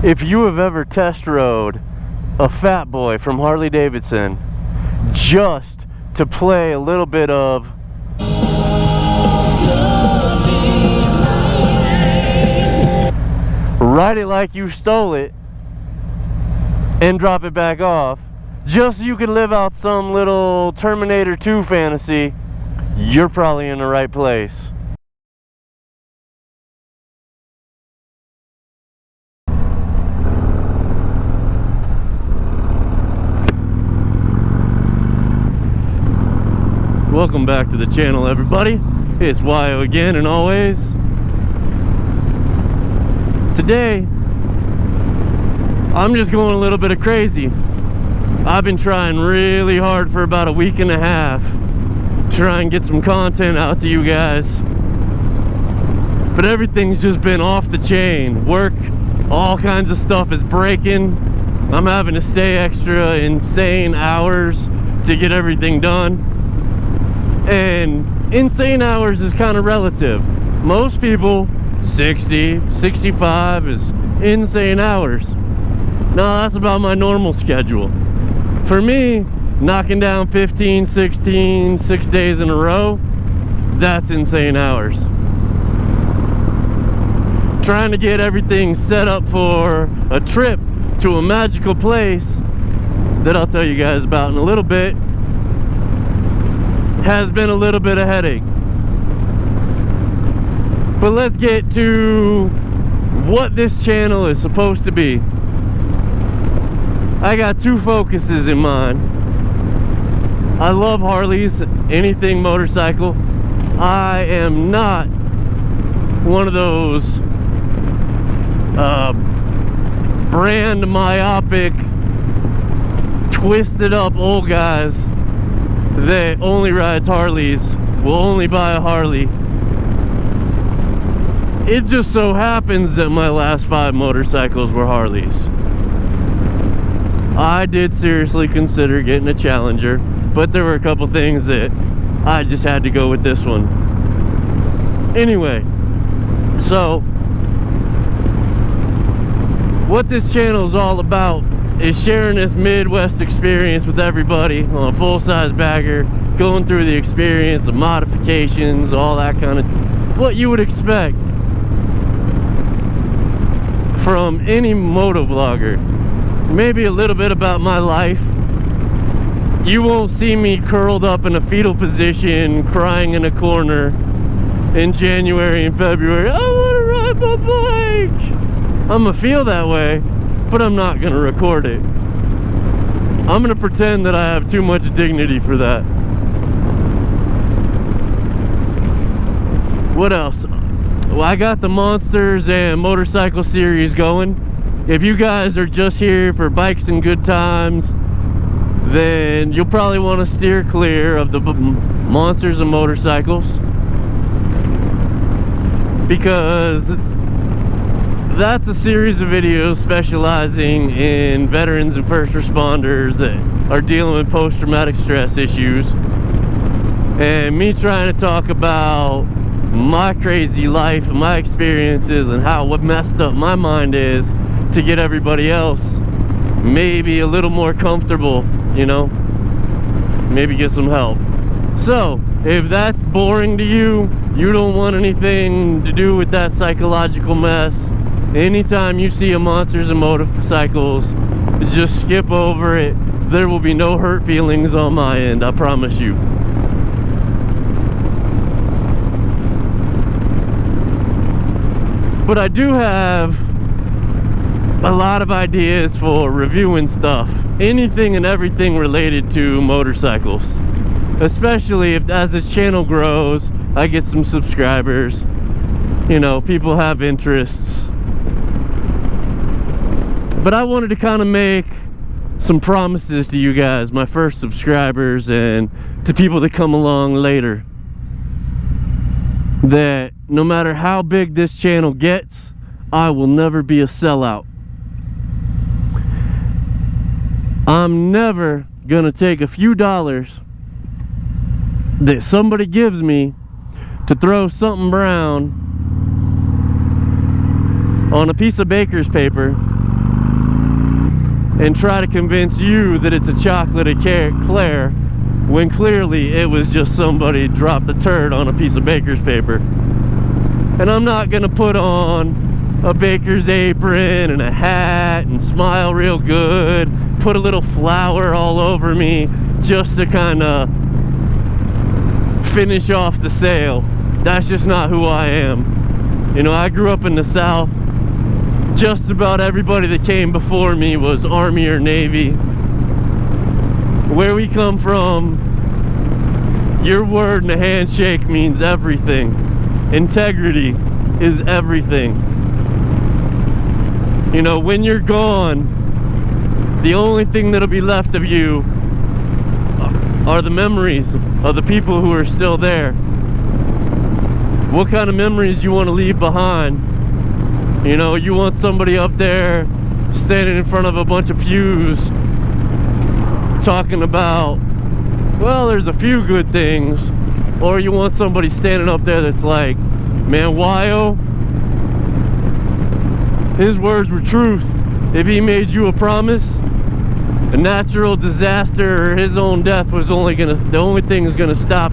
If you have ever test rode a Fat Boy from Harley Davidson just to play a little bit of Ride It Like You Stole It and drop it back off just so you can live out some little Terminator 2 fantasy, you're probably in the right place. Welcome back to the channel, everybody. It's Wyo again, and always. Today, I'm just going a little bit of crazy. I've been trying really hard for about a week and a half to try and get some content out to you guys. But everything's just been off the chain. Work, all kinds of stuff is breaking. I'm having to stay extra insane hours to get everything done. And insane hours is kind of relative. Most people, 60, 65 is insane hours. No, that's about my normal schedule. For me, knocking down 15, 16, 6 days in a row, that's insane hours. Trying to get everything set up for a trip to a magical place that I'll tell you guys about in a little bit has been a little bit of headache. But let's get to what this channel is supposed to be. I got two focuses in mind. I love Harleys, anything motorcycle. I am not one of those brand myopic, twisted up old guys that only rides Harleys, will only buy a Harley. It just so happens that my last 5 motorcycles were Harleys. I did seriously consider getting a Challenger, but there were a couple things that I just had to go with this one. Anyway, so what this channel is all about is sharing this Midwest experience with everybody on a full-size bagger, going through the experience of modifications, all that kind of what you would expect from any motovlogger. Maybe a little bit about my life. You won't see me curled up in a fetal position crying in a corner in January and February. I want to ride my bike. I'm gonna feel that way, but I'm not gonna record it. I'm gonna pretend that I have too much dignity for that. What else? Well, I got the Monsters and Motorcycle series going. If you guys are just here for bikes and good times, then you'll probably want to steer clear of the Monsters and Motorcycles, because that's a series of videos specializing in veterans and first responders that are dealing with post-traumatic stress issues, and me trying to talk about my crazy life and my experiences and how what messed up my mind is to get everybody else maybe a little more comfortable, you know, maybe get some help. So if that's boring to you, you don't want anything to do with that psychological mess, anytime you see a Monsters and Motorcycles, just skip over it. There will be no hurt feelings on my end, I promise you. But I do have a lot of ideas for reviewing stuff, anything and everything related to motorcycles, especially if as this channel grows, I get some subscribers, you know, people have interests. But I wanted to kind of make some promises to you guys, my first subscribers, and to people that come along later, that no matter how big this channel gets, I will never be a sellout. I'm never gonna take a few dollars that somebody gives me to throw something brown on a piece of baker's paper and try to convince you that it's a chocolate eclair when clearly it was just somebody dropped a turd on a piece of baker's paper. And I'm not gonna put on a baker's apron and a hat and smile real good, put a little flour all over me just to kind of finish off the sale. That's just not who I am. You know, I grew up in the South. Just about everybody that came before me was Army or Navy. Where we come from, your word and a handshake means everything. Integrity is everything. You know, when you're gone, the only thing that'll be left of you are the memories of the people who are still there. What kind of memories you want to leave behind? You know, you want somebody up there standing in front of a bunch of pews talking about, well, there's a few good things, or you want somebody standing up there that's like, man, Wyo, his words were truth. If he made you a promise, a natural disaster or his own death was the only thing that's gonna stop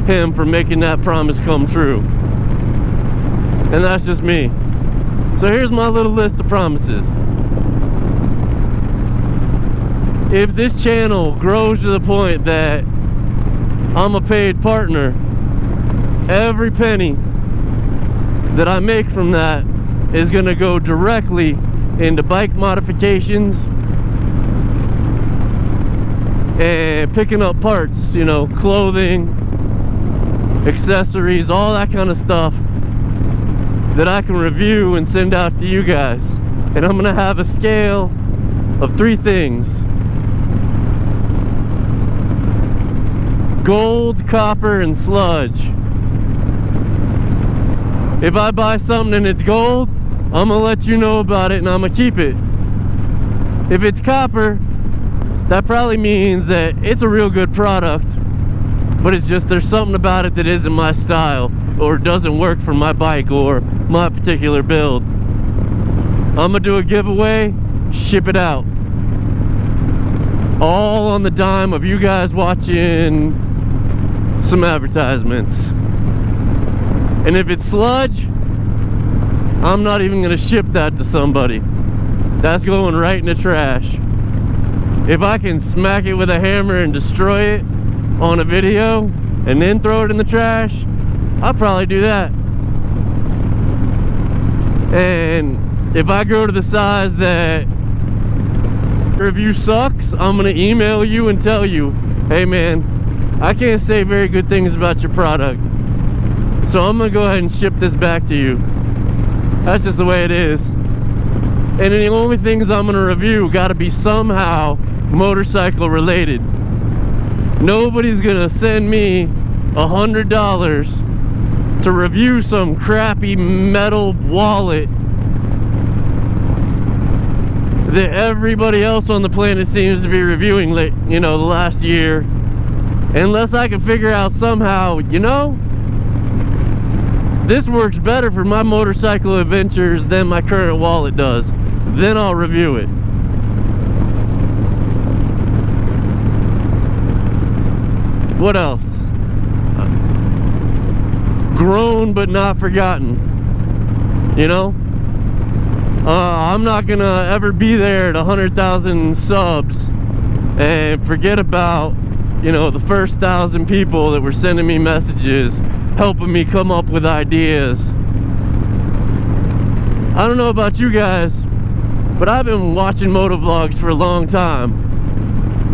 him from making that promise come true. And that's just me. So here's my little list of promises. If this channel grows to the point that I'm a paid partner, every penny that I make from that is gonna go directly into bike modifications and picking up parts, you know, clothing, accessories, all that kind of stuff that I can review and send out to you guys. And I'm gonna have a scale of 3 things: gold, copper, and sludge. If I buy something and it's gold, I'm gonna let you know about it and I'm gonna keep it. If it's copper, that probably means that it's a real good product, but it's just there's something about it that isn't my style or doesn't work for my bike or my particular build. I'm gonna do a giveaway, ship it out, all on the dime of you guys watching some advertisements. And if it's sludge, I'm not even gonna ship that to somebody. That's going right in the trash. If I can smack it with a hammer and destroy it on a video and then throw it in the trash, I'll probably do that. And if I grow to the size that review sucks, I'm gonna email you and tell you, hey man, I can't say very good things about your product, so I'm gonna go ahead and ship this back to you. That's just the way it is. And the only things I'm gonna review gotta be somehow motorcycle related. Nobody's gonna send me $100 to review some crappy metal wallet that everybody else on the planet seems to be reviewing, you know, the last year, unless I can figure out somehow, you know, this works better for my motorcycle adventures than my current wallet does. Then I'll review it. What else? Grown but not forgotten. You know? I'm not gonna ever be there at 100,000 subs and forget about, you know, the first 1,000 people that were sending me messages, helping me come up with ideas. I don't know about you guys, but I've been watching motovlogs for a long time,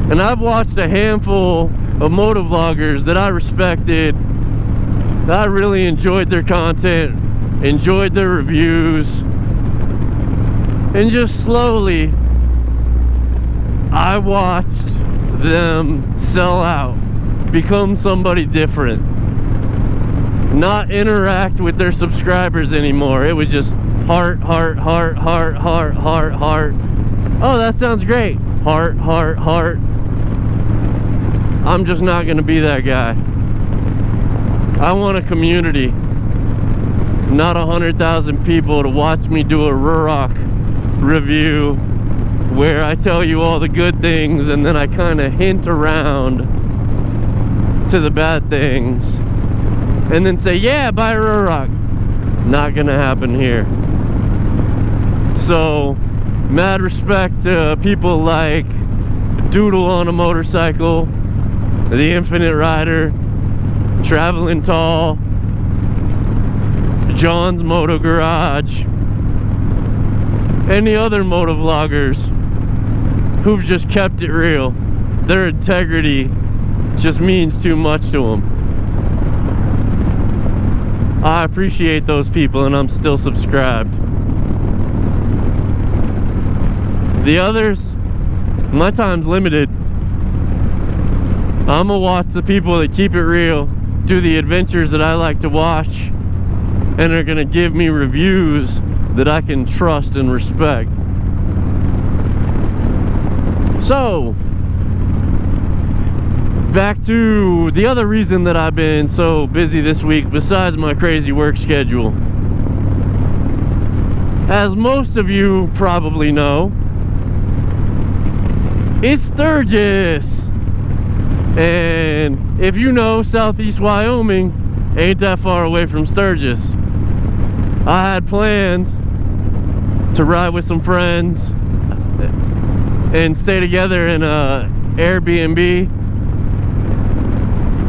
and I've watched a handful of motovloggers that I respected, that I really enjoyed their content, enjoyed their reviews, and just slowly I watched them sell out, become somebody different, not interact with their subscribers anymore. It was just heart, heart, heart, heart, heart, heart, heart. Oh, that sounds great. Heart, heart, heart. I'm just not gonna be that guy. I want a community, not 100,000 people to watch me do a Ruroc review where I tell you all the good things and then I kind of hint around to the bad things and then say, yeah, buy a Rock. Not gonna happen here. So, mad respect to people like Doodle on a Motorcycle, the Infinite Rider, Traveling Tall, John's Moto Garage, and the other motovloggers who've just kept it real. Their integrity just means too much to them. I appreciate those people and I'm still subscribed. The others, my time's limited. I'm gonna watch the people that keep it real, do the adventures that I like to watch, and are gonna give me reviews that I can trust and respect. So, back to the other reason that I've been so busy this week besides my crazy work schedule. As most of you probably know, it's Sturgis. And if you know, Southeast Wyoming ain't that far away from Sturgis. I had plans to ride with some friends and stay together in a Airbnb,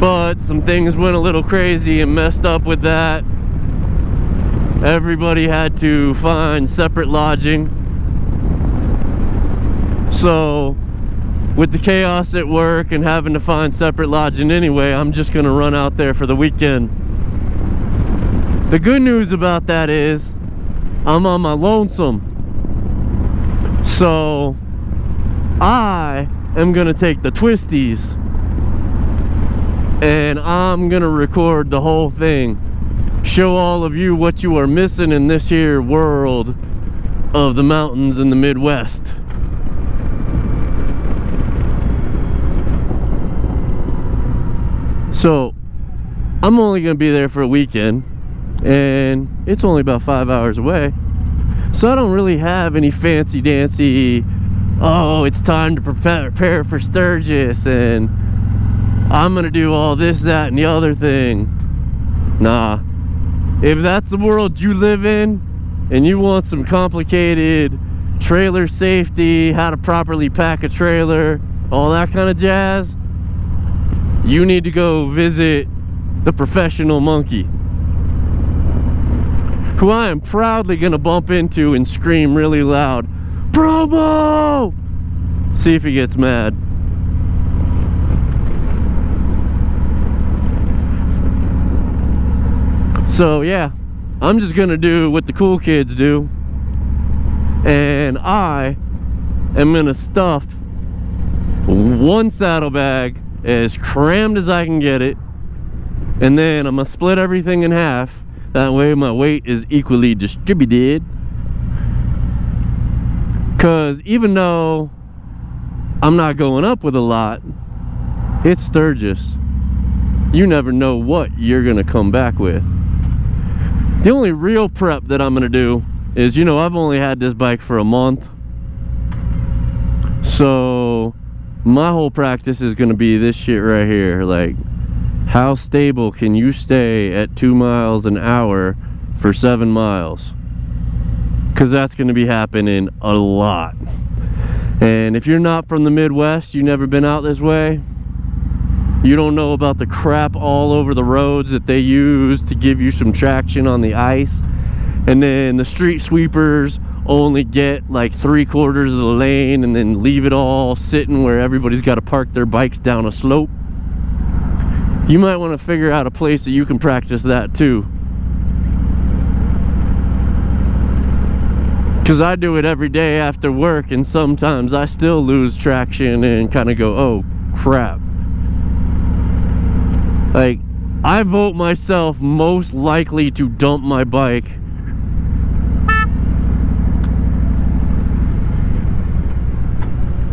but some things went a little crazy and messed up with that. Everybody had to find separate lodging. So with the chaos at work and having to find separate lodging anyway, I'm just gonna run out there for the weekend. The good news about that is I'm on my lonesome. So I am gonna take the twisties and I'm gonna record the whole thing. Show all of you what you are missing in this here world of the mountains in the Midwest. So I'm only gonna be there for a weekend and it's only about 5 hours away, so I don't really have any fancy dancy, oh, it's time to prepare for Sturgis and I'm gonna do all this, that, and the other thing. Nah, if that's the world you live in and you want some complicated trailer safety, how to properly pack a trailer, all that kind of jazz, you need to go visit the Professional Monkey, who I am proudly gonna bump into and scream really loud, promo! See if he gets mad. So yeah, I'm just gonna do what the cool kids do, and I am gonna stuff one saddlebag as crammed as I can get it, and then I'm gonna split everything in half. That way my weight is equally distributed. Cause even though I'm not going up with a lot, it's Sturgis. You never know what you're gonna come back with. The only real prep that I'm gonna do is, you know, I've only had this bike for a month, so my whole practice is gonna be this shit right here. Like, how stable can you stay at 2 miles an hour for 7 miles? Because that's gonna be happening a lot. And if you're not from the Midwest, you've never been out this way, you don't know about the crap all over the roads that they use to give you some traction on the ice. And then the street sweepers only get like 3/4 of the lane and then leave it all sitting where everybody's got to park their bikes down a slope. You might want to figure out a place that you can practice that too. Because I do it every day after work, and sometimes I still lose traction and kind of go, oh crap. Like, I vote myself most likely to dump my bike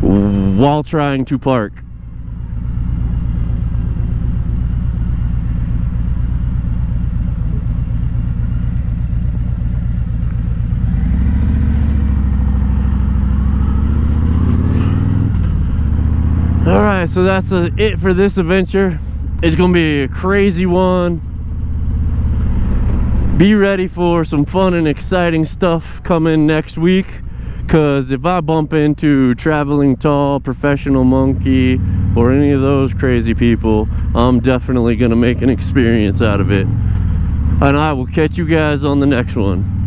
while trying to park. Alright, so that's it for this adventure. It's gonna be a crazy one. Be ready for some fun and exciting stuff coming next week, because if I bump into Traveling Tall, Professional Monkey, or any of those crazy people, I'm definitely gonna make an experience out of it. And I will catch you guys on the next one.